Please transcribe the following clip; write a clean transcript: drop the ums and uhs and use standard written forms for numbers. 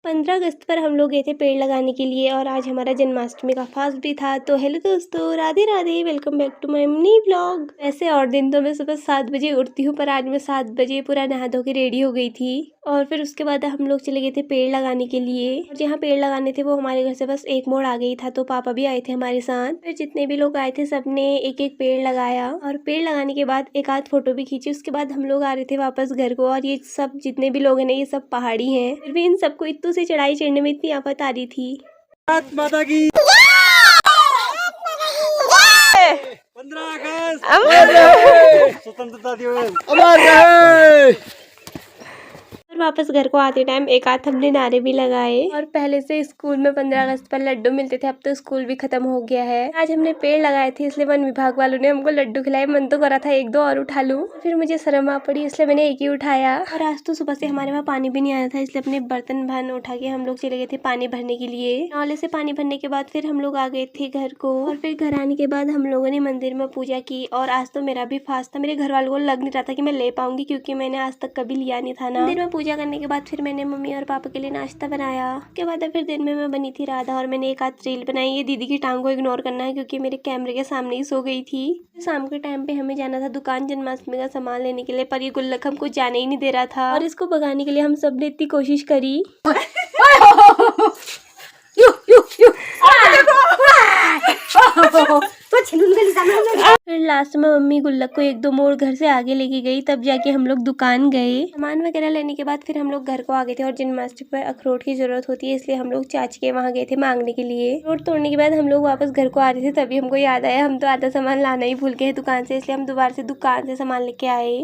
15 अगस्त पर हम लोग गए थे पेड़ लगाने के लिए और आज हमारा जन्माष्टमी का फास्ट डे था। तो हेलो दोस्तों, Radhe Radhe, welcome back to my mini vlog. वैसे और दिन तो मैं सुबह 7 बजे उठती हूँ, पर आज मैं 7 बजे पूरा नहा धो के रेडी हो गई थी और फिर उसके बाद हम लोग चले गए थे पेड़ लगाने के लिए। और जहाँ पेड़ लगाने थे वो हमारे घर से बस एक मोड़ आ गई था, तो पापा भी आए थे हमारे साथ। फिर जितने भी लोग आए थे सबने एक एक पेड़ लगाया और पेड़ लगाने के बाद एक आध फोटो भी खींची। उसके बाद हम लोग आ रहे थे वापस घर को। और ये सब जितने भी लोग हैं ना, ये सब पहाड़ी हैं, फिर भी इन सबको इतू से चढ़ाई चढ़ने में इतनी आफत आ रही थी। माता की 15 अगस्त स्वतंत्रता दिवस। और वापस घर को आते टाइम एक आध हमने नारे भी लगाए। और पहले से स्कूल में 15 अगस्त पर लड्डू मिलते थे, अब तो स्कूल भी खत्म हो गया है। आज हमने पेड़ लगाए थे, इसलिए वन विभाग वालों ने हमको लड्डू खिलाए। मन तो करा था एक दो और उठा लूं, फिर मुझे शर्म आ पड़ी, इसलिए मैंने एक ही उठाया। और आज तो सुबह से हमारे वहाँ पानी भी नहीं आया था, इसलिए अपने बर्तन भरन उठा के हम लोग चले गए थे पानी भरने के लिए। नाले से पानी भरने के बाद फिर हम लोग आ गए थे घर को। और फिर घर आने के बाद हम लोगों ने मंदिर में पूजा की। और आज तो मेरा भी फास्ट था। मेरे घर वालों को लग नहीं रहा था कि मैं ले पाऊंगी, क्योंकि मैंने आज तक कभी लिया नहीं था ना। मंदिर में पूजा करने के बाद फिर मैंने मम्मी और पापा के लिए नाश्ता बनाया। उसके बाद फिर दिन में मैं बनी थी राधा और मैंने एक आध रील बनाई। ये दीदी की टांग को इग्नोर करना है, क्योंकि मेरे कैमरे के सामने ही सो गई थी। शाम के टाइम पे हमें जाना था दुकान जन्माष्टमी का सामान लेने के लिए, पर ये गुल्लक हमको जाने ही नहीं दे रहा था। और इसको भगाने के लिए हम सब ने इतनी कोशिश करी। फिर लास्ट में मम्मी गुल्लक को एक दो मोड़ घर से आगे लेके गई, तब जाके हम लोग दुकान गए। सामान वगैरह लेने के बाद फिर हम लोग घर को आ गए थे। और जन्माष्टमी पर अखरोट की जरूरत होती है, इसलिए हम लोग चाची के वहाँ गए थे मांगने के लिए। अखरोट तोड़ने के बाद हम लोग वापस घर को आ रहे थे, तभी हमको याद आया हम तो आधा सामान लाना ही भूल गए दुकान से, इसलिए हम दोबारा से दुकान से सामान लेके आए।